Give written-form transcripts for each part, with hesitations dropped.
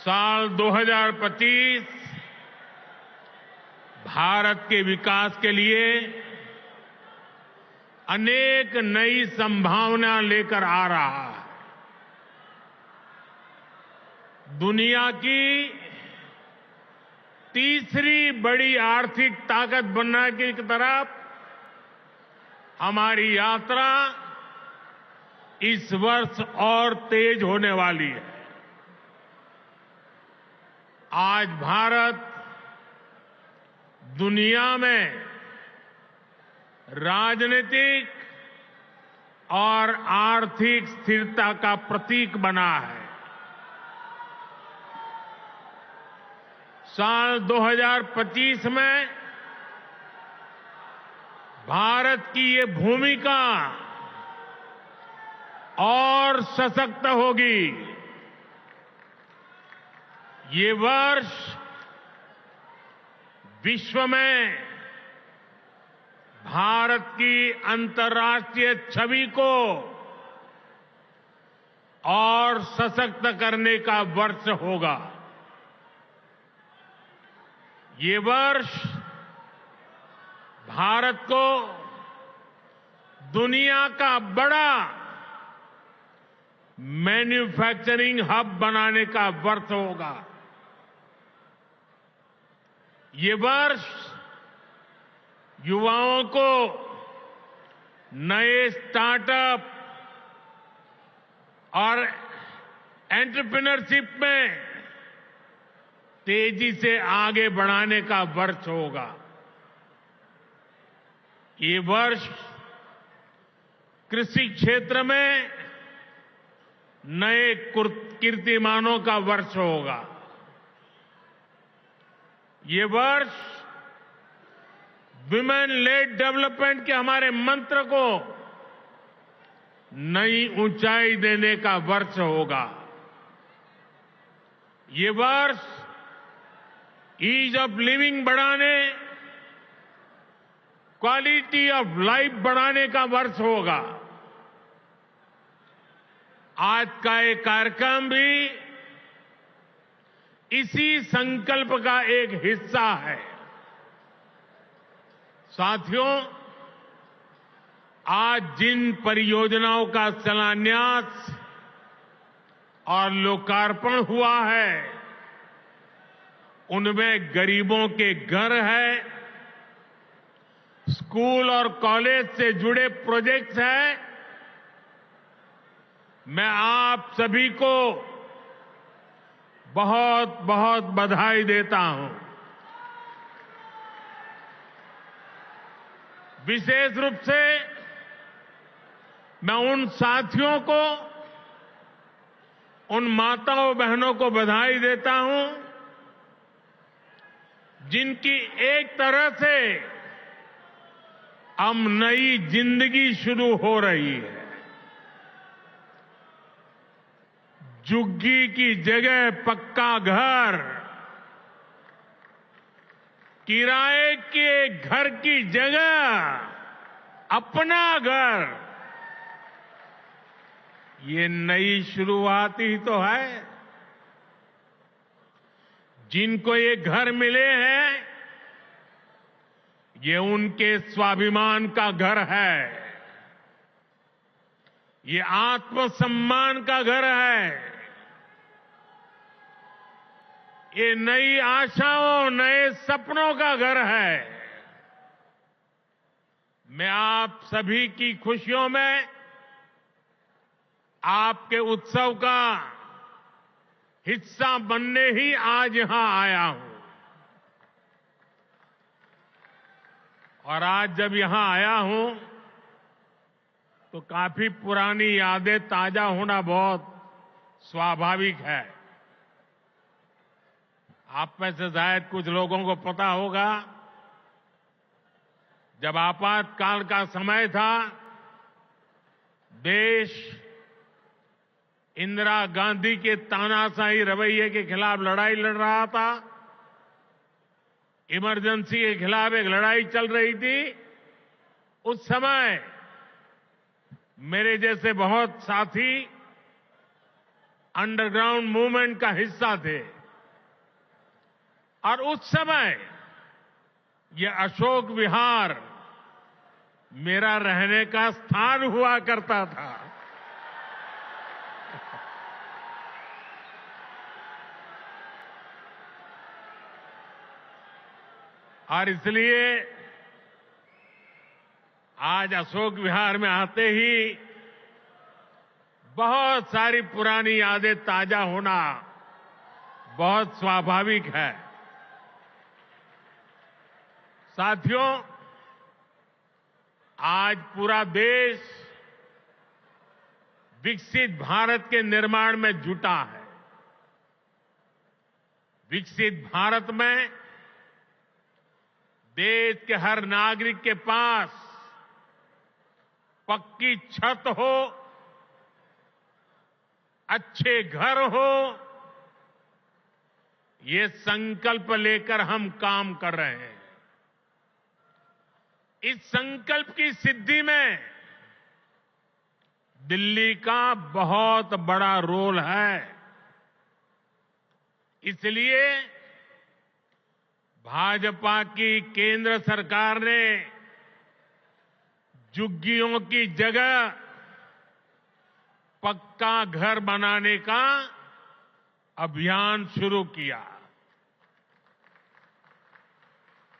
साल 2025 भारत के विकास के लिए अनेक नई संभावना लेकर आ रहा है। दुनिया की तीसरी बड़ी आर्थिक ताकत बनने की तरफ हमारी यात्रा इस वर्ष और तेज होने वाली है। आज भारत दुनिया में राजनीतिक और आर्थिक स्थिरता का प्रतीक बना है। साल 2025 में भारत की ये भूमिका और सशक्त होगी। ये वर्ष विश्व में भारत की अंतर्राष्ट्रीय छवि को और सशक्त करने का वर्ष होगा। ये वर्ष भारत को दुनिया का बड़ा मैन्युफैक्चरिंग हब बनाने का वर्ष होगा। ये वर्ष युवाओं को नए स्टार्टअप और एंटरप्रेन्योरशिप में तेजी से आगे बढ़ाने का वर्ष होगा। ये वर्ष कृषि क्षेत्र में नए कीर्तिमानों का वर्ष होगा। ये वर्ष विमेन लेड डेवलपमेंट के हमारे मंत्र को नई ऊंचाई देने का वर्ष होगा। ये वर्ष ईज ऑफ लिविंग बढ़ाने, क्वालिटी ऑफ लाइफ बढ़ाने का वर्ष होगा। आज का ये कार्यक्रम भी इसी संकल्प का एक हिस्सा है। साथियों, आज जिन परियोजनाओं का शिलान्यास और लोकार्पण हुआ है, उनमें गरीबों के घर हैं, स्कूल और कॉलेज से जुड़े प्रोजेक्ट्स हैं। मैं आप सभी को बहुत बहुत बधाई देता हूं। विशेष रूप से मैं उन साथियों को, उन माताओं बहनों को बधाई देता हूं जिनकी एक तरह से अब नई जिंदगी शुरू हो रही है। झुग्गी की जगह पक्का घर, किराए के घर की जगह अपना घर, ये नई शुरुआत ही तो है। जिनको ये घर मिले हैं, ये उनके स्वाभिमान का घर है, ये आत्मसम्मान का घर है, ये नई आशाओं, नए सपनों का घर है। मैं आप सभी की खुशियों में आपके उत्सव का हिस्सा बनने ही आज यहां आया हूं। और आज जब यहां आया हूं तो काफी पुरानी यादें ताजा होना बहुत स्वाभाविक है। आप में से शायद कुछ लोगों को पता होगा, जब आपातकाल का समय था, देश इंदिरा गांधी के तानाशाही रवैये के खिलाफ लड़ाई लड़ रहा था। इमरजेंसी के खिलाफ एक लड़ाई चल रही थी। उस समय मेरे जैसे बहुत साथी अंडरग्राउंड मूवमेंट का हिस्सा थे और उस समय ये अशोक विहार मेरा रहने का स्थान हुआ करता था। और इसलिए आज अशोक विहार में आते ही बहुत सारी पुरानी यादें ताजा होना बहुत स्वाभाविक है। साथियों, आज पूरा देश विकसित भारत के निर्माण में जुटा है। विकसित भारत में देश के हर नागरिक के पास पक्की छत हो, अच्छे घर हो, ये संकल्प लेकर हम काम कर रहे हैं। इस संकल्प की सिद्धि में दिल्ली का बहुत बड़ा रोल है। इसलिए भाजपा की केंद्र सरकार ने झुग्गियों की जगह पक्का घर बनाने का अभियान शुरू किया।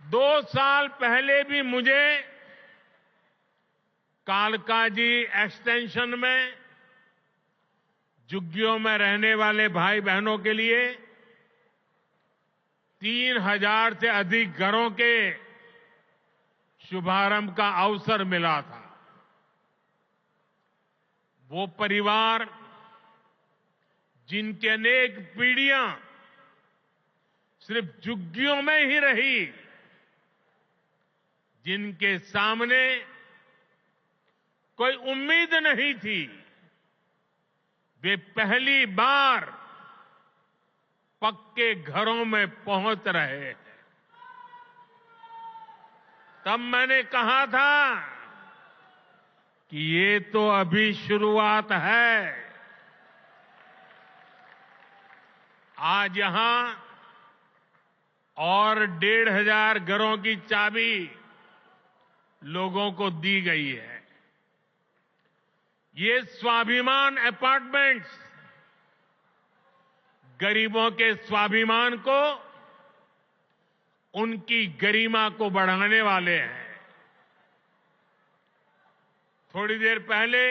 2 साल पहले भी मुझे कालकाजी एक्सटेंशन में झुग्गियों में रहने वाले भाई बहनों के लिए 3000 से अधिक घरों के शुभारंभ का अवसर मिला था। वो परिवार जिनकी अनेक पीढ़ियां सिर्फ झुग्गियों में ही रही, जिनके सामने कोई उम्मीद नहीं थी, वे पहली बार पक्के घरों में पहुंच रहे हैं। तब मैंने कहा था कि ये तो अभी शुरुआत है। आज यहां और 1500 घरों की चाबी लोगों को दी गई है। ये स्वाभिमान अपार्टमेंट्स गरीबों के स्वाभिमान को, उनकी गरिमा को बढ़ाने वाले हैं। थोड़ी देर पहले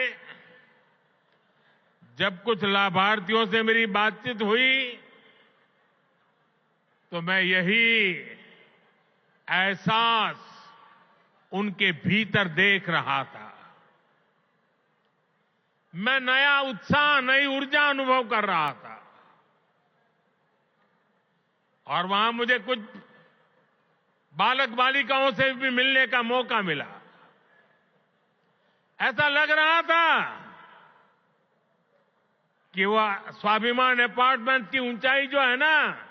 जब कुछ लाभार्थियों से मेरी बातचीत हुई तो मैं यही एहसास उनके भीतर देख रहा था। मैं नया उत्साह, नई ऊर्जा अनुभव कर रहा था। और वहां मुझे कुछ बालक बालिकाओं से भी मिलने का मौका मिला। ऐसा लग रहा था कि वह स्वाभिमान अपार्टमेंट की ऊंचाई जो है ना,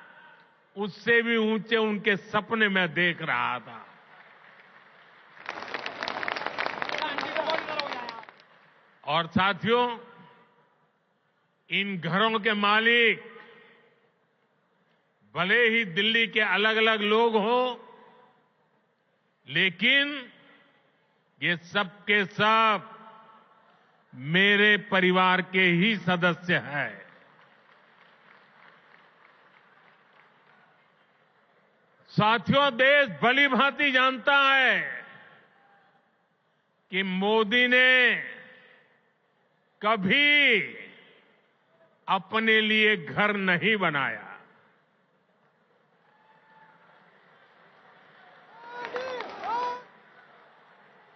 उससे भी ऊंचे उनके सपने में देख रहा था। और साथियों, इन घरों के मालिक भले ही दिल्ली के अलग अलग लोग हों, लेकिन ये सब के सब मेरे परिवार के ही सदस्य हैं। साथियों, देश भली भांति जानता है कि मोदी ने कभी अपने लिए घर नहीं बनाया।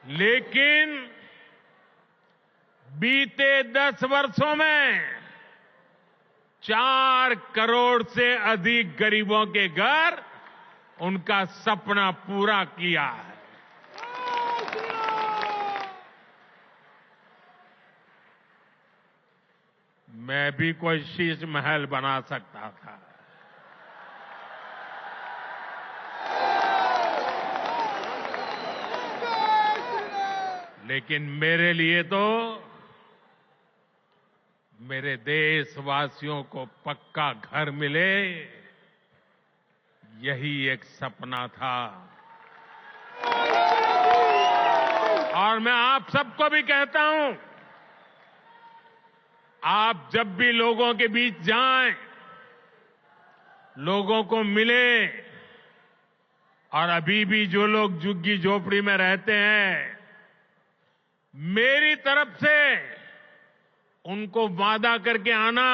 लेकिन बीते 10 वर्षों में 4 करोड़ से अधिक गरीबों के घर, उनका सपना पूरा किया है। मैं भी कोई शीश महल बना सकता था, लेकिन मेरे लिए तो मेरे देशवासियों को पक्का घर मिले, यही एक सपना था। और मैं आप सबको भी कहता हूं, आप जब भी लोगों के बीच जाएं, लोगों को मिले, और अभी भी जो लोग झुग्गी झोपड़ी में रहते हैं, मेरी तरफ से उनको वादा करके आना,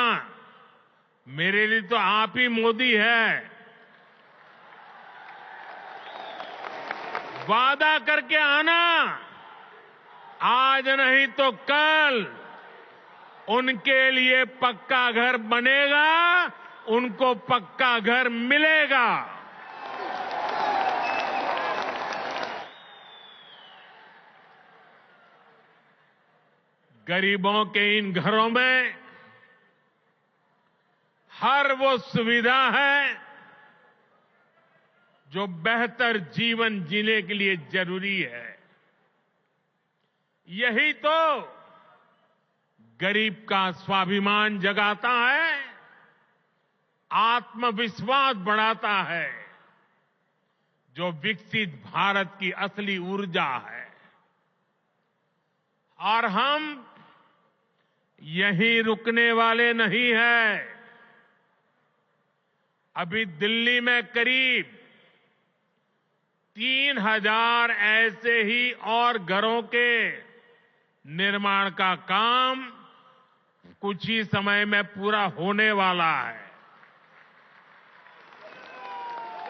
मेरे लिए तो आप ही मोदी है। वादा करके आना, आज नहीं तो कल उनके लिए पक्का घर बनेगा, उनको पक्का घर मिलेगा। गरीबों के इन घरों में हर वो सुविधा है जो बेहतर जीवन जीने के लिए जरूरी है। यही तो गरीब का स्वाभिमान जगाता है, आत्मविश्वास बढ़ाता है, जो विकसित भारत की असली ऊर्जा है। और हम यहीं रुकने वाले नहीं हैं। अभी दिल्ली में करीब 3000 ऐसे ही और घरों के निर्माण का काम कुछ ही समय में पूरा होने वाला है।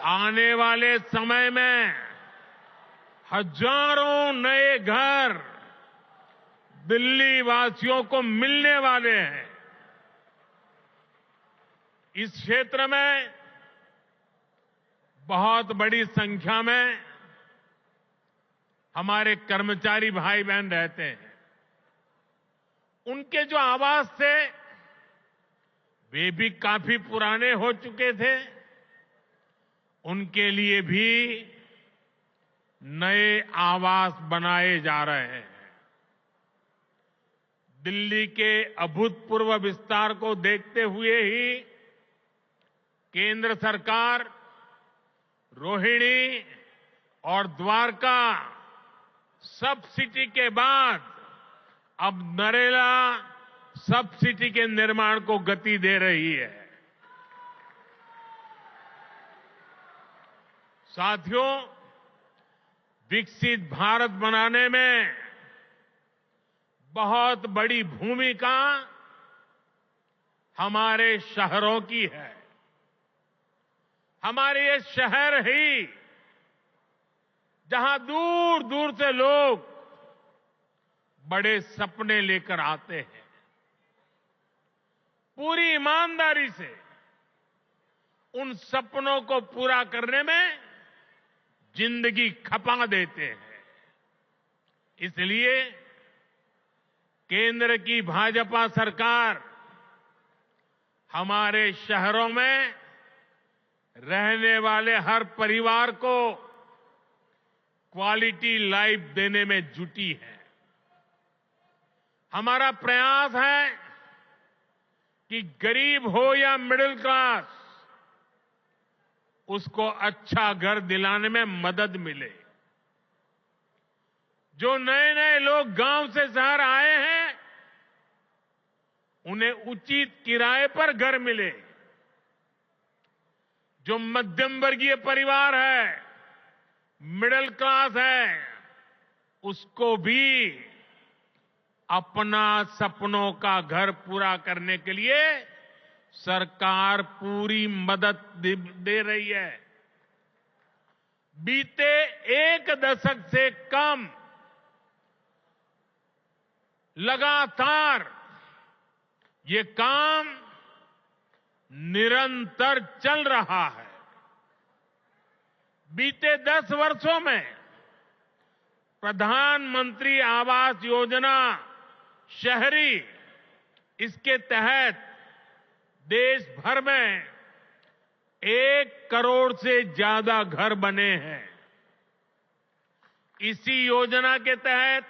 आने वाले समय में हजारों नए घर दिल्ली वासियों को मिलने वाले हैं। इस क्षेत्र में बहुत बड़ी संख्या में हमारे कर्मचारी भाई बहन रहते हैं। उनके जो आवास थे, वे भी काफी पुराने हो चुके थे। उनके लिए भी नए आवास बनाए जा रहे हैं। दिल्ली के अभूतपूर्व विस्तार को देखते हुए ही केंद्र सरकार रोहिणी और द्वारका सब सिटी के बाद अब नरेला सब सिटी के निर्माण को गति दे रही है। साथियों, विकसित भारत बनाने में बहुत बड़ी भूमिका हमारे शहरों की है। हमारे ये शहर ही जहां दूर दूर से लोग बड़े सपने लेकर आते हैं, पूरी ईमानदारी से उन सपनों को पूरा करने में जिंदगी खपा देते हैं। इसलिए केंद्र की भाजपा सरकार हमारे शहरों में रहने वाले हर परिवार को क्वालिटी लाइफ देने में जुटी है। हमारा प्रयास है कि गरीब हो या मिडिल क्लास, उसको अच्छा घर दिलाने में मदद मिले। जो नए नए लोग गांव से शहर आए हैं, उन्हें उचित किराए पर घर मिले। जो मध्यम वर्गीय परिवार है, मिडिल क्लास है, उसको भी अपना सपनों का घर पूरा करने के लिए सरकार पूरी मदद दे रही है। बीते एक दशक से कम लगातार ये काम निरंतर चल रहा है। बीते 10 वर्षों में प्रधानमंत्री आवास योजना शहरी, इसके तहत देश भर में 1 करोड़ से ज्यादा घर बने हैं। इसी योजना के तहत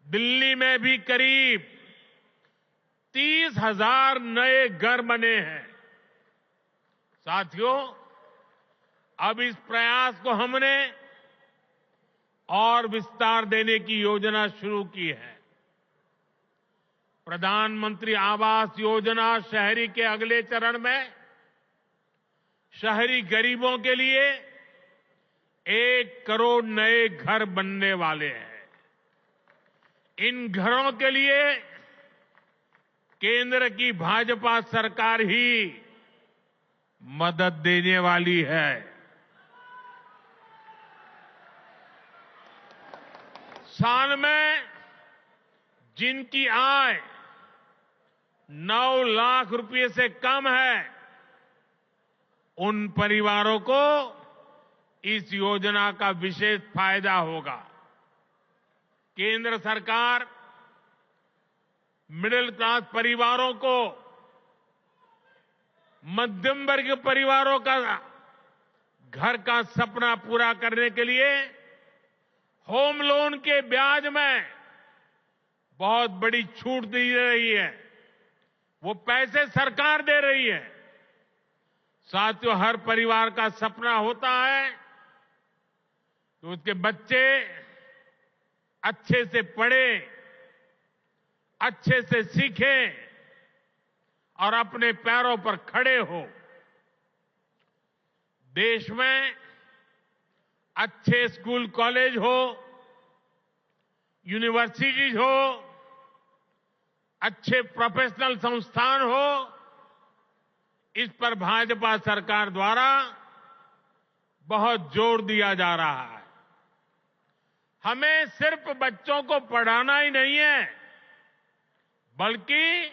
दिल्ली में भी करीब 30,000 नए घर बने हैं। साथियों, अब इस प्रयास को हमने और विस्तार देने की योजना शुरू की है। प्रधानमंत्री आवास योजना शहरी के अगले चरण में शहरी गरीबों के लिए 1 करोड़ नए घर बनने वाले हैं। इन घरों के लिए केंद्र की भाजपा सरकार ही मदद देने वाली है। साल में जिनकी आय 9 लाख रुपए से कम है, उन परिवारों को इस योजना का विशेष फायदा होगा। केंद्र सरकार मिडिल क्लास परिवारों को, मध्यम वर्ग परिवारों का घर का सपना पूरा करने के लिए होम लोन के ब्याज में बहुत बड़ी छूट दी रही है। वो पैसे सरकार दे रही है। साथियों, हर परिवार का सपना होता है कि उसके बच्चे अच्छे से पढ़ें, अच्छे से सीखें और अपने पैरों पर खड़े हो। देश में अच्छे स्कूल कॉलेज हो, यूनिवर्सिटीज हो, अच्छे प्रोफेशनल संस्थान हो, इस पर भाजपा सरकार द्वारा बहुत जोर दिया जा रहा है। हमें सिर्फ बच्चों को पढ़ाना ही नहीं है, बल्कि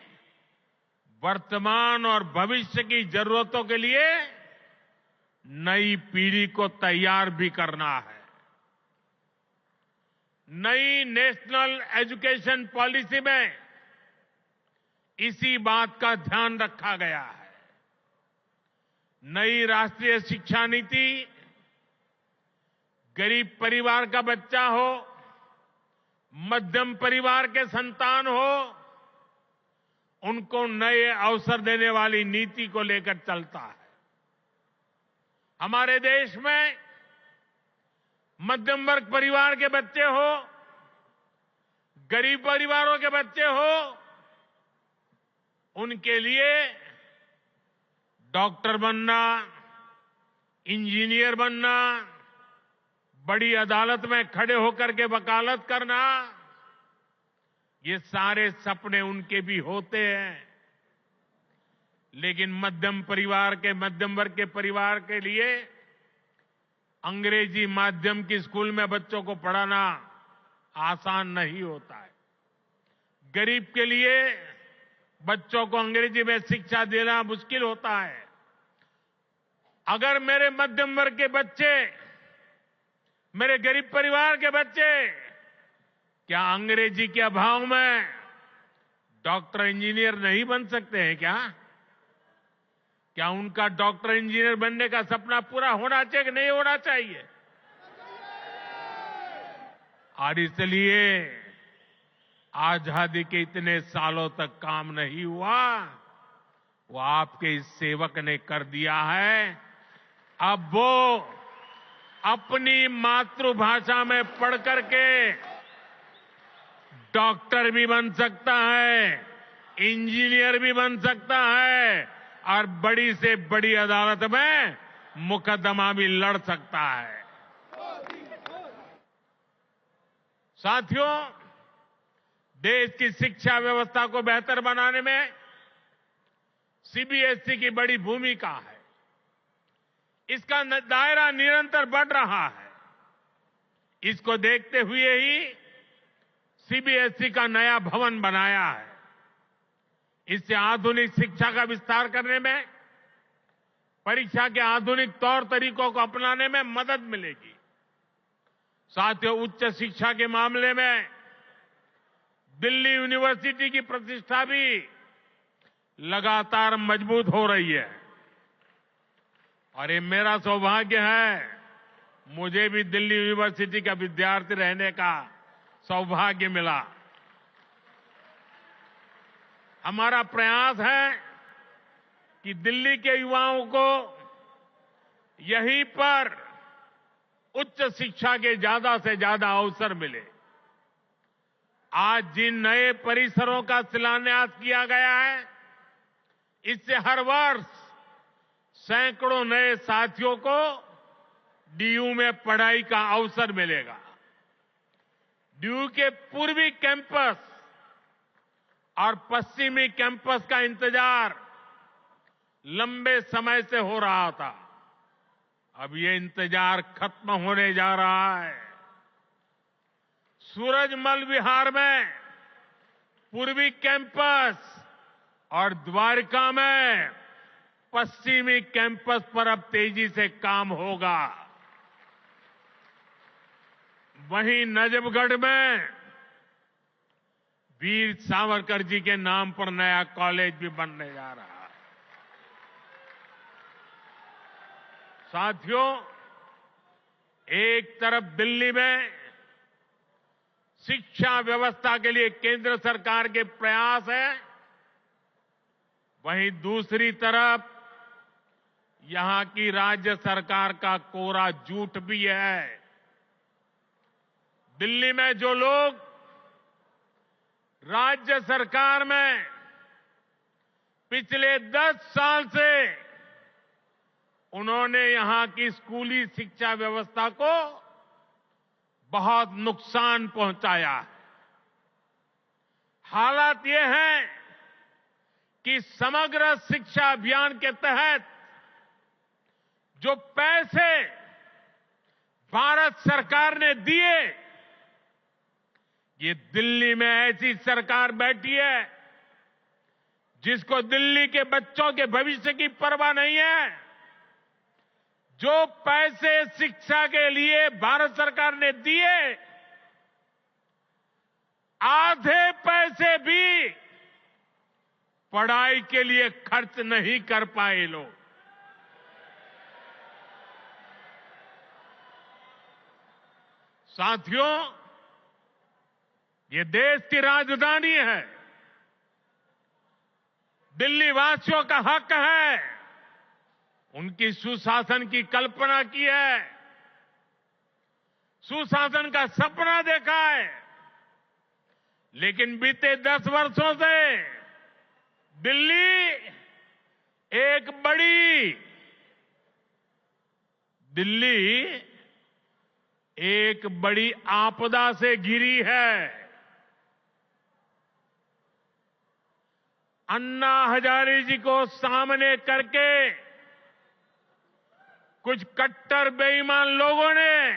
वर्तमान और भविष्य की जरूरतों के लिए नई पीढ़ी को तैयार भी करना है। नई नेशनल एजुकेशन पॉलिसी में इसी बात का ध्यान रखा गया है। नई राष्ट्रीय शिक्षा नीति गरीब परिवार का बच्चा हो, मध्यम परिवार के संतान हो, उनको नए अवसर देने वाली नीति को लेकर चलता है। हमारे देश में मध्यम वर्ग परिवार के बच्चे हो, गरीब परिवारों के बच्चे हो, उनके लिए डॉक्टर बनना, इंजीनियर बनना, बड़ी अदालत में खड़े होकर के वकालत करना, ये सारे सपने उनके भी होते हैं। लेकिन मध्यम वर्ग के परिवार के लिए अंग्रेजी माध्यम की स्कूल में बच्चों को पढ़ाना आसान नहीं होता है। गरीब के लिए बच्चों को अंग्रेजी में शिक्षा देना मुश्किल होता है। अगर मेरे मध्यम वर्ग के बच्चे, मेरे गरीब परिवार के बच्चे क्या अंग्रेजी के अभाव में डॉक्टर इंजीनियर नहीं बन सकते हैं क्या? क्या उनका डॉक्टर इंजीनियर बनने का सपना पूरा होना चाहिए कि नहीं होना चाहिए? और इसलिए आजादी के इतने सालों तक काम नहीं हुआ, वो आपके इस सेवक ने कर दिया है। अब वो अपनी मातृभाषा में पढ़ करके डॉक्टर भी बन सकता है, इंजीनियर भी बन सकता है और बड़ी से बड़ी अदालत में मुकदमा भी लड़ सकता है। साथियों, देश की शिक्षा व्यवस्था को बेहतर बनाने में सीबीएसई की बड़ी भूमिका है। इसका दायरा निरंतर बढ़ रहा है। इसको देखते हुए ही सीबीएसई का नया भवन बनाया है। इससे आधुनिक शिक्षा का विस्तार करने में, परीक्षा के आधुनिक तौर तरीकों को अपनाने में मदद मिलेगी। साथियों, उच्च शिक्षा के मामले में दिल्ली यूनिवर्सिटी की प्रतिष्ठा भी लगातार मजबूत हो रही है और ये मेरा सौभाग्य है, मुझे भी दिल्ली यूनिवर्सिटी का विद्यार्थी रहने का सौभाग्य मिला। हमारा प्रयास है कि दिल्ली के युवाओं को यहीं पर उच्च शिक्षा के ज्यादा से ज्यादा अवसर मिले। आज जिन नए परिसरों का शिलान्यास किया गया है, इससे हर वर्ष सैकड़ों नए साथियों को डीयू में पढ़ाई का अवसर मिलेगा। डीयू के पूर्वी कैंपस और पश्चिमी कैंपस का इंतजार लंबे समय से हो रहा था। अब ये इंतजार खत्म होने जा रहा है। सूरजमल विहार में पूर्वी कैंपस और द्वारका में पश्चिमी कैंपस पर अब तेजी से काम होगा। वहीं नजफगढ़ में वीर सावरकर जी के नाम पर नया कॉलेज भी बनने जा रहा है। साथियों, एक तरफ दिल्ली में शिक्षा व्यवस्था के लिए केंद्र सरकार के प्रयास है, वहीं दूसरी तरफ यहां की राज्य सरकार का कोरा झूठ भी है। दिल्ली में जो लोग राज्य सरकार में पिछले 10 साल से उन्होंने यहां की स्कूली शिक्षा व्यवस्था को बहुत नुकसान पहुंचाया है। हालात ये हैं कि समग्र शिक्षा अभियान के तहत जो पैसे भारत सरकार ने दिए, ये दिल्ली में ऐसी सरकार बैठी है जिसको दिल्ली के बच्चों के भविष्य की परवाह नहीं है। जो पैसे शिक्षा के लिए भारत सरकार ने दिए, आधे पैसे भी पढ़ाई के लिए खर्च नहीं कर पाए लोग। साथियों, ये देश की राजधानी है। दिल्ली वासियों का हक है, उनकी सुशासन की कल्पना की है, सुशासन का सपना देखा है। लेकिन बीते 10 वर्षों से दिल्ली एक बड़ी आपदा से घिरी है। अन्ना हजारे जी को सामने करके कुछ कट्टर बेईमान लोगों ने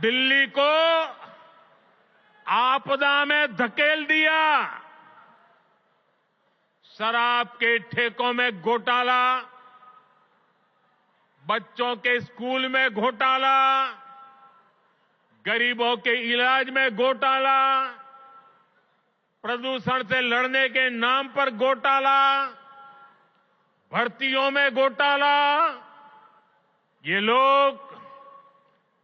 दिल्ली को आपदा में धकेल दिया। शराब के ठेकों में घोटाला, बच्चों के स्कूल में घोटाला, गरीबों के इलाज में घोटाला, प्रदूषण से लड़ने के नाम पर घोटाला, भर्तियों में घोटाला। ये लोग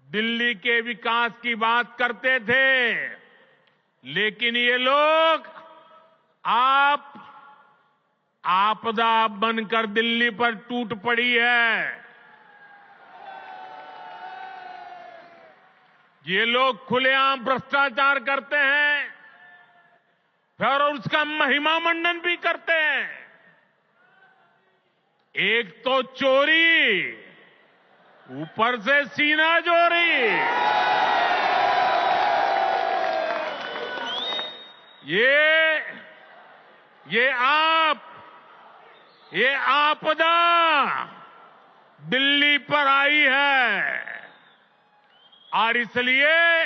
दिल्ली के विकास की बात करते थे, लेकिन ये लोग आप आपदा बनकर दिल्ली पर टूट पड़ी है। ये लोग खुलेआम भ्रष्टाचार करते हैं, फिर उसका महिमा मंडन भी करते हैं। एक तो चोरी, ऊपर से सीना चोरी। ये आपदा दिल्ली पर आई है और इसलिए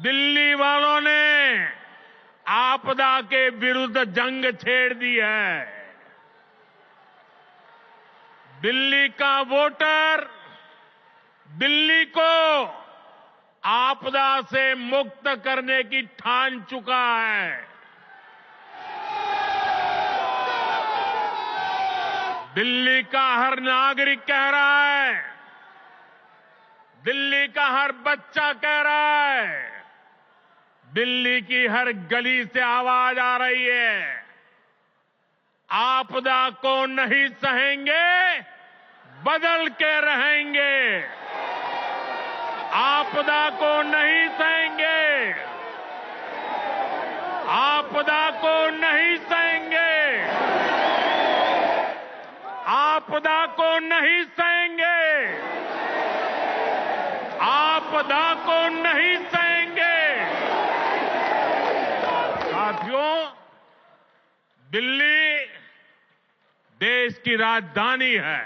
दिल्ली वालों ने आपदा के विरुद्ध जंग छेड़ दी है। दिल्ली का वोटर दिल्ली को आपदा से मुक्त करने की ठान चुका है। दिल्ली का हर नागरिक कह रहा है, दिल्ली का हर बच्चा कह रहा है, दिल्ली की हर गली से आवाज आ रही है, आपदा को नहीं सहेंगे, बदल के रहेंगे। आपदा को नहीं सहेंगे, आपदा को नहीं सहेंगे, आपदा को नहीं सहेंगे, आपदा को नहीं सहेंगे। साथियों, दिल्ली देश की राजधानी है।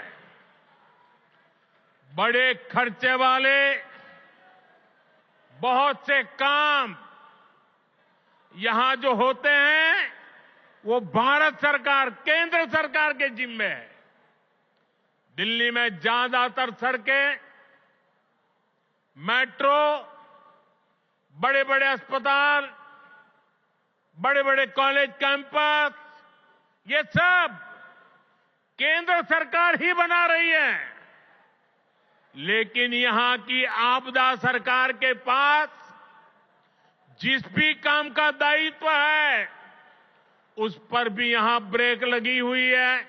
बड़े खर्चे वाले बहुत से काम यहां जो होते हैं वो भारत सरकार, केंद्र सरकार के जिम्मे है। दिल्ली में ज्यादातर सड़कें, मेट्रो, बड़े बड़े अस्पताल, बड़े बड़े कॉलेज कैंपस, ये सब केंद्र सरकार ही बना रही है। लेकिन यहां की आपदा सरकार के पास जिस भी काम का दायित्व है उस पर भी यहां ब्रेक लगी हुई है।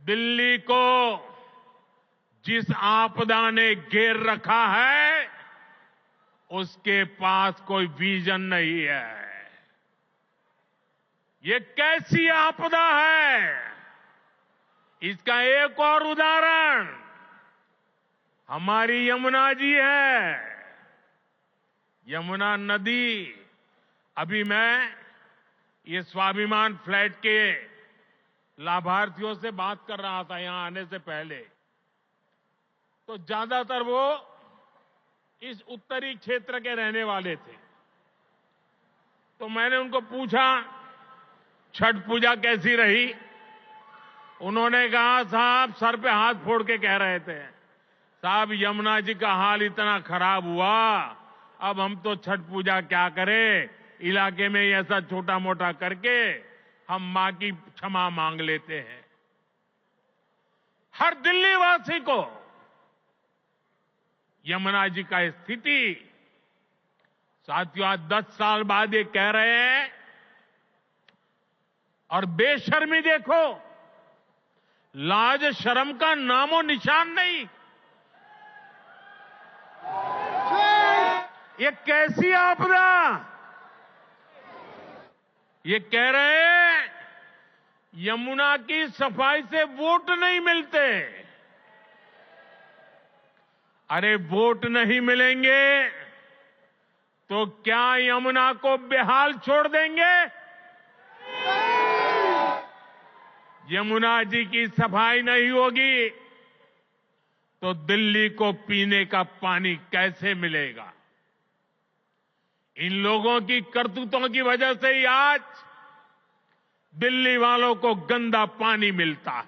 दिल्ली को जिस आपदा ने घेर रखा है उसके पास कोई विजन नहीं है। ये कैसी आपदा है, इसका एक और उदाहरण हमारी यमुना जी है। यमुना नदी, अभी मैं ये स्वाभिमान फ्लैट के लाभार्थियों से बात कर रहा था यहां आने से पहले, तो ज्यादातर वो इस उत्तरी क्षेत्र के रहने वाले थे। तो मैंने उनको पूछा छठ पूजा कैसी रही। उन्होंने कहा, साहब सर पे हाथ फोड़ के कह रहे थे, साहब यमुना जी का हाल इतना खराब हुआ, अब हम तो छठ पूजा क्या करें, इलाके में ऐसा छोटा मोटा करके हम मां की क्षमा मांग लेते हैं। हर दिल्ली वासी को यमुना जी का स्थिति, साथियों आज 10 साल बाद ये कह रहे हैं, और बेशर्मी देखो, लाज शर्म का नामो निशान नहीं। ये कैसी आपदा, ये कह रहे हैं यमुना की सफाई से वोट नहीं मिलते। अरे वोट नहीं मिलेंगे तो क्या यमुना को बेहाल छोड़ देंगे? यमुना जी की सफाई नहीं होगी तो दिल्ली को पीने का पानी कैसे मिलेगा? इन लोगों की करतूतों की वजह से ही आज दिल्ली वालों को गंदा पानी मिलता है।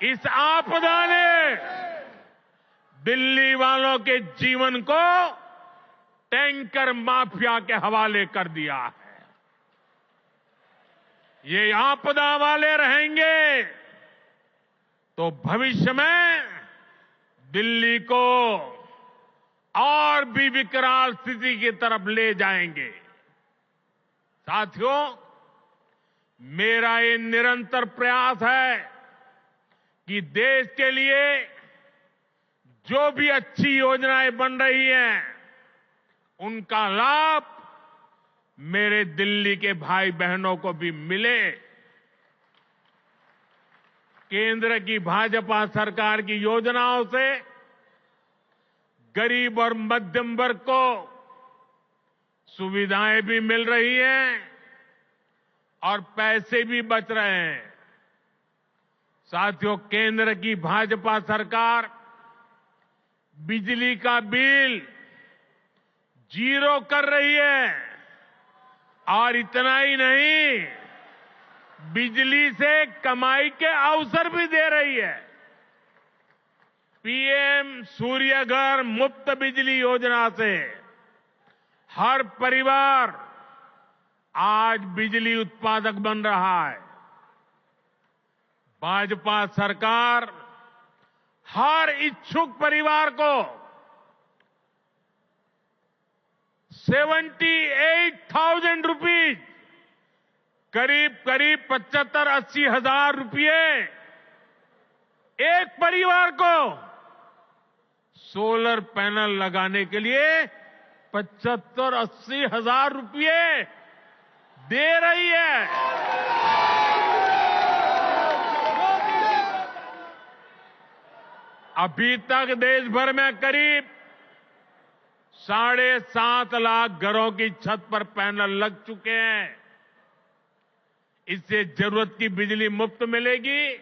इस आपदा ने दिल्ली वालों के जीवन को टैंकर माफिया के हवाले कर दिया है। ये आपदा वाले रहेंगे तो भविष्य में दिल्ली को और भी विकराल स्थिति की तरफ ले जाएंगे। साथियों, मेरा ये निरंतर प्रयास है कि देश के लिए जो भी अच्छी योजनाएं बन रही हैं उनका लाभ मेरे दिल्ली के भाई बहनों को भी मिले। केंद्र की भाजपा सरकार की योजनाओं से गरीब और मध्यम वर्ग को सुविधाएं भी मिल रही हैं और पैसे भी बच रहे हैं। साथियों, केंद्र की भाजपा सरकार बिजली का बिल 0 कर रही है, और इतना ही नहीं, बिजली से कमाई के अवसर भी दे रही है। पीएम सूर्य घर मुफ्त बिजली योजना से हर परिवार आज बिजली उत्पादक बन रहा है। भाजपा सरकार हर इच्छुक परिवार को 78,000 रुपीज, करीब करीब 75-80 हजार रुपये एक परिवार को सोलर पैनल लगाने के लिए 75-80 हजार रुपये दे रही है। अभी तक देश भर में करीब 7.5 लाख घरों की छत पर पैनल लग चुके हैं। इससे जरूरत की बिजली मुफ्त मिलेगी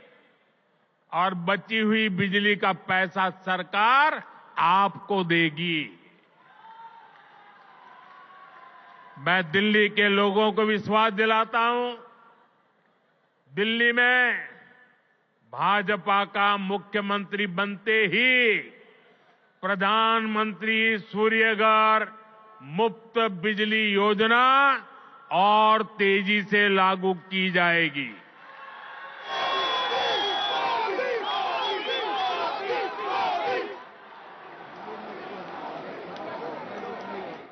और बची हुई बिजली का पैसा सरकार आपको देगी। मैं दिल्ली के लोगों को विश्वास दिलाता हूं, दिल्ली में भाजपा का मुख्यमंत्री बनते ही प्रधानमंत्री सूर्यघर मुफ्त बिजली योजना और तेजी से लागू की जाएगी।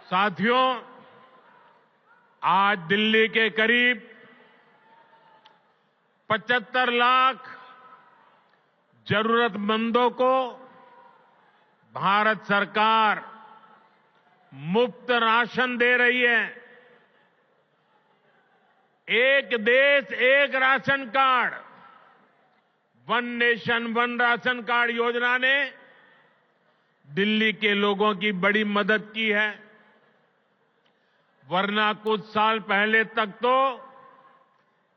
साथियों, आज दिल्ली के करीब 75 लाख जरूरतमंदों को भारत सरकार मुफ्त राशन दे रही है। एक देश एक ration card, one nation one ration card योजना ने दिल्ली के लोगों की बड़ी मदद की है। वरना कुछ साल पहले तक तो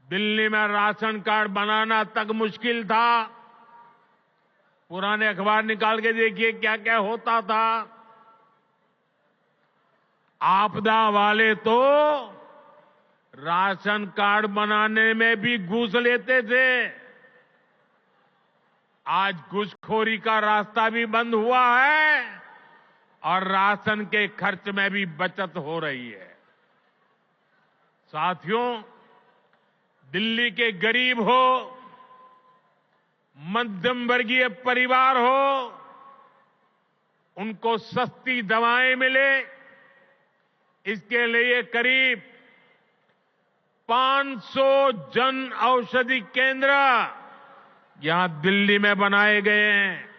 दिल्ली में राशन कार्ड बनाना तक मुश्किल था। पुराने अखबार निकाल के देखिए क्या क्या होता था। आपदा वाले तो राशन कार्ड बनाने में भी घूस लेते थे। आज घूसखोरी का रास्ता भी बंद हुआ है और राशन के खर्च में भी बचत हो रही है। साथियों, दिल्ली के गरीब हो, मध्यम वर्गीय परिवार हो, उनको सस्ती दवाएं मिले, इसके लिए करीब 500 जन औषधि केंद्र यहां दिल्ली में बनाए गए हैं।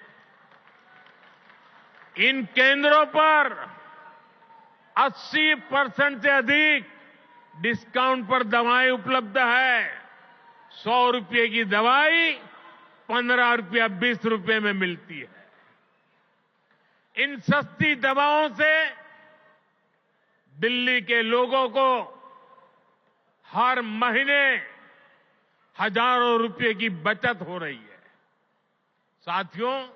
इन केंद्रों पर 80% से अधिक डिस्काउंट पर दवाएं उपलब्ध है। 100 रुपये की दवाई 15 रुपया 20 रुपये में मिलती है। इन सस्ती दवाओं से दिल्ली के लोगों को हर महीने हजारों रुपये की बचत हो रही है। साथियों,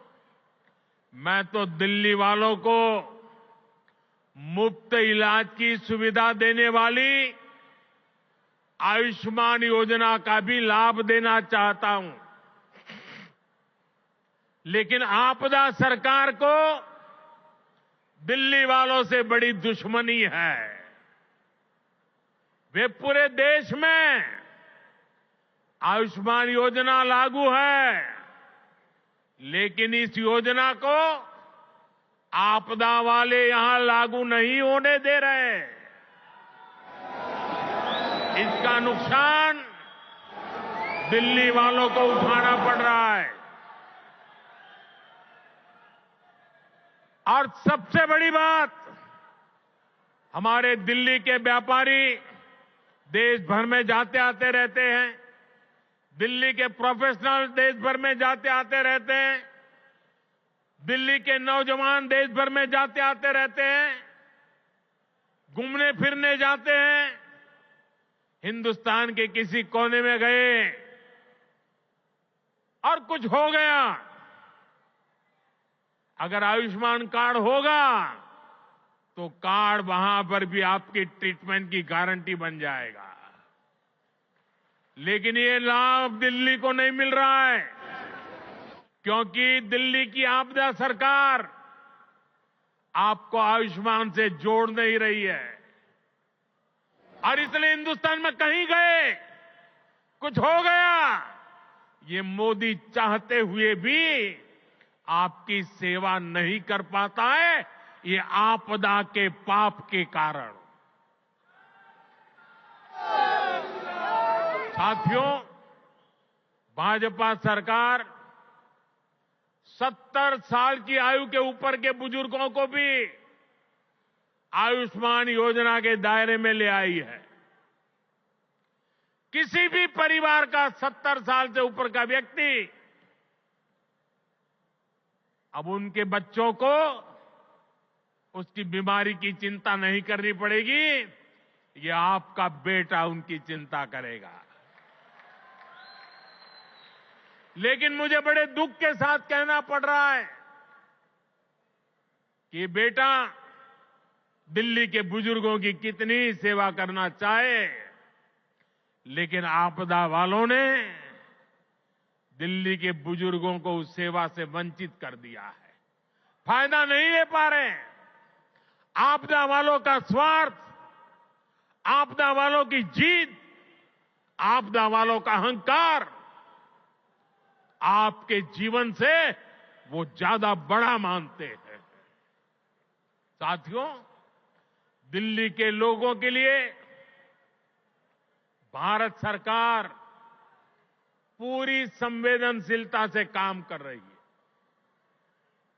मैं तो दिल्ली वालों को मुफ्त इलाज की सुविधा देने वाली आयुष्मान योजना का भी लाभ देना चाहता हूं। लेकिन आपदा सरकार को दिल्ली वालों से बड़ी दुश्मनी है। वे पूरे देश में आयुष्मान योजना लागू है, लेकिन इस योजना को आपदा वाले यहां लागू नहीं होने दे रहे। इसका नुकसान दिल्ली वालों को उठाना पड़ रहा है। और सबसे बड़ी बात, हमारे दिल्ली के व्यापारी देश भर में जाते आते रहते हैं। दिल्ली के प्रोफेशनल देश भर में जाते आते रहते हैं। दिल्ली के नौजवान देश भर में जाते आते रहते हैं, घूमने फिरने जाते हैं। हिंदुस्तान के किसी कोने में गए और कुछ हो गया, अगर आयुष्मान कार्ड होगा तो कार्ड वहां पर भी आपकी ट्रीटमेंट की गारंटी बन जाएगा। लेकिन ये लाभ दिल्ली को नहीं मिल रहा है, क्योंकि दिल्ली की आपदा सरकार आपको आयुष्मान से जोड़ नहीं रही है। और इसलिए हिंदुस्तान में कहीं गए, कुछ हो गया, ये मोदी चाहते हुए भी आपकी सेवा नहीं कर पाता है, ये आपदा के पाप के कारण। साथियों, भाजपा सरकार 70 साल की आयु के ऊपर के बुजुर्गों को भी आयुष्मान योजना के दायरे में ले आई है। किसी भी परिवार का 70 साल से ऊपर का व्यक्ति अब उनके बच्चों को उसकी बीमारी की चिंता नहीं करनी पड़ेगी, ये आपका बेटा उनकी चिंता करेगा। लेकिन मुझे बड़े दुख के साथ कहना पड़ रहा है कि बेटा दिल्ली के बुजुर्गों की कितनी सेवा करना चाहे, लेकिन आपदा वालों ने दिल्ली के बुजुर्गों को उस सेवा से वंचित कर दिया है। फायदा नहीं ले पा रहे। आपदा वालों का स्वार्थ, आपदा वालों की जीत, आपदा वालों का अहंकार आपके जीवन से वो ज्यादा बड़ा मानते हैं। साथियों, दिल्ली के लोगों के लिए भारत सरकार पूरी संवेदनशीलता से काम कर रही है।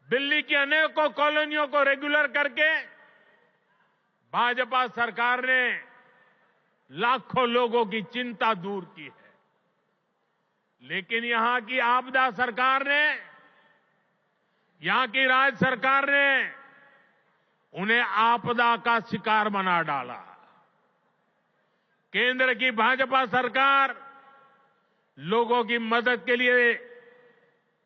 दिल्ली की अनेकों कॉलोनियों को रेगुलर करके भाजपा सरकार ने लाखों लोगों की चिंता दूर की है। लेकिन यहां की आपदा सरकार ने, यहां की राज्य सरकार ने उन्हें आपदा का शिकार बना डाला। केंद्र की भाजपा सरकार लोगों की मदद के लिए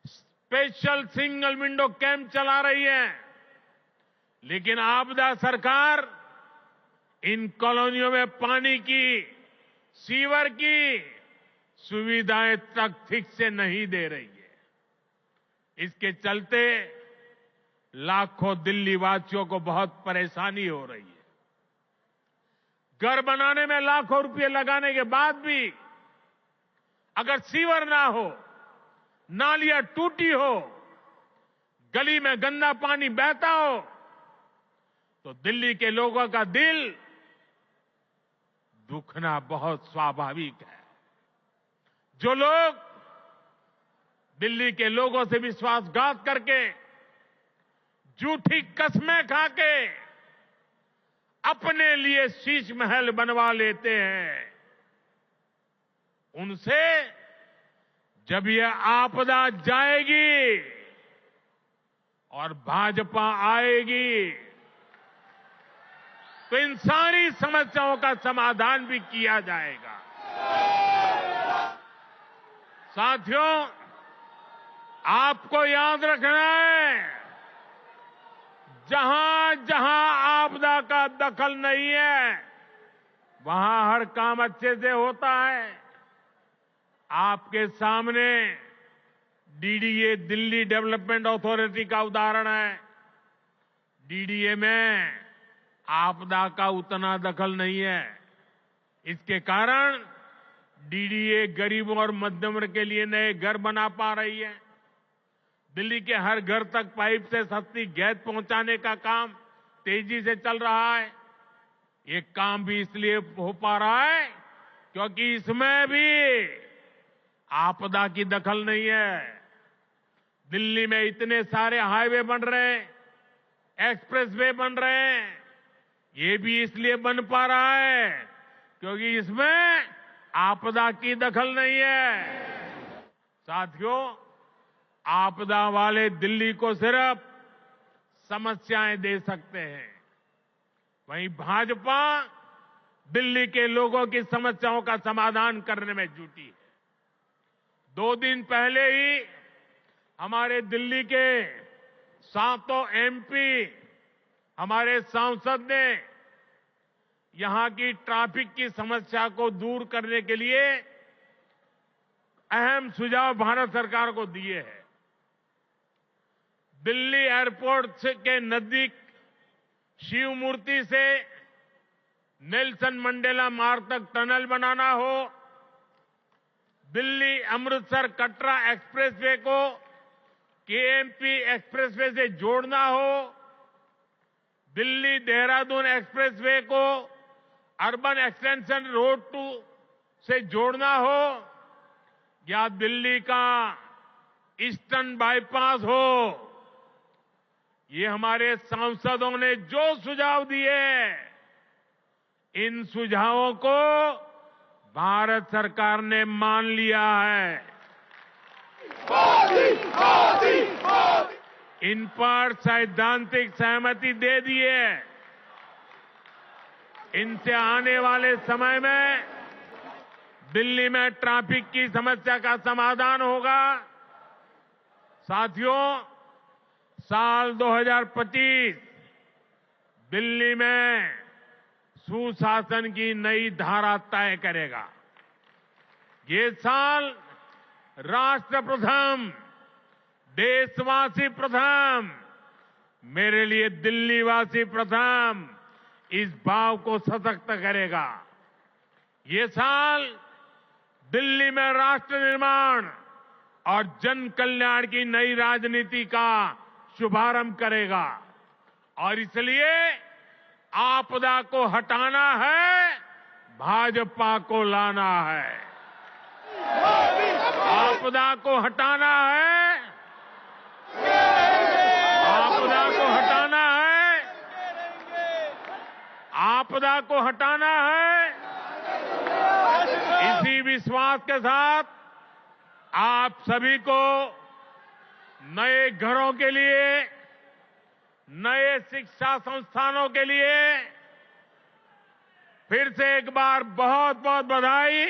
स्पेशल सिंगल विंडो कैंप चला रही है, लेकिन आपदा सरकार इन कॉलोनियों में पानी की, सीवर की सुविधाएं तक ठीक से नहीं दे रही है। इसके चलते लाखों दिल्ली वासियों को बहुत परेशानी हो रही है। घर बनाने में लाखों रुपए लगाने के बाद भी अगर सीवर ना हो, नालियां टूटी हो, गली में गंदा पानी बहता हो, तो दिल्ली के लोगों का दिल दुखना बहुत स्वाभाविक है। जो लोग दिल्ली के लोगों से विश्वासघात करके, झूठी कस्में खाके अपने लिए शीश महल बनवा लेते हैं, उनसे जब यह आपदा जाएगी और भाजपा आएगी तो इन सारी समस्याओं का समाधान भी किया जाएगा। साथियों, आपको याद रखना है, जहां जहां आपदा का दखल नहीं है, वहां हर काम अच्छे से होता है। आपके सामने डीडीए दिल्ली डेवलपमेंट अथॉरिटी का उदाहरण है। डीडीए में आपदा का उतना दखल नहीं है। इसके कारण डीडीए गरीबों और मध्यम वर्ग के लिए नए घर बना पा रही है। दिल्ली के हर घर तक पाइप से सस्ती गैस पहुंचाने का काम तेजी से चल रहा है। ये काम भी इसलिए हो पा रहा है क्योंकि इसमें भी आपदा की दखल नहीं है। दिल्ली में इतने सारे हाईवे बन रहे हैं, एक्सप्रेसवे बन रहे हैं, ये भी इसलिए बन पा रहा है क्योंकि इसमें आपदा की दखल नहीं है। साथियों, आपदा वाले दिल्ली को सिर्फ समस्याएं दे सकते हैं, वहीं भाजपा दिल्ली के लोगों की समस्याओं का समाधान करने में जुटी है। 2 दिन पहले ही हमारे दिल्ली के 7 एमपी, हमारे सांसद ने यहां की ट्रैफिक की समस्या को दूर करने के लिए अहम सुझाव भारत सरकार को दिए हैं। दिल्ली एयरपोर्ट के नजदीक शिव मूर्ति से नेल्सन मंडेला मार्ग तक टनल बनाना हो, दिल्ली अमृतसर कटरा एक्सप्रेसवे को केएमपी एक्सप्रेसवे से जोड़ना हो, दिल्ली देहरादून एक्सप्रेसवे को अर्बन एक्सटेंशन रोड 2 से जोड़ना हो, या दिल्ली का ईस्टर्न बाईपास हो, ये हमारे सांसदों ने जो सुझाव दिए, इन सुझावों को भारत सरकार ने मान लिया है। इन पर सैद्धांतिक सहमति दे दी है। इनसे आने वाले समय में दिल्ली में ट्रैफिक की समस्या का समाधान होगा। साथियों, साल 2025 दिल्ली में सुशासन की नई धारा तय करेगा। ये साल राष्ट्र प्रथम, देशवासी प्रथम, मेरे लिए दिल्लीवासी प्रथम, इस भाव को सशक्त करेगा। ये साल दिल्ली में राष्ट्र निर्माण और जन कल्याण की नई राजनीति का शुभारंभ करेगा। और इसलिए आपदा को हटाना है, भाजपा को लाना है। आपदा को हटाना है, आपदा को हटाना है, आपदा को हटाना है। इसी विश्वास के साथ आप सभी को नए घरों के लिए, नए शिक्षा संस्थानों के लिए फिर से एक बार बहुत बहुत बधाई।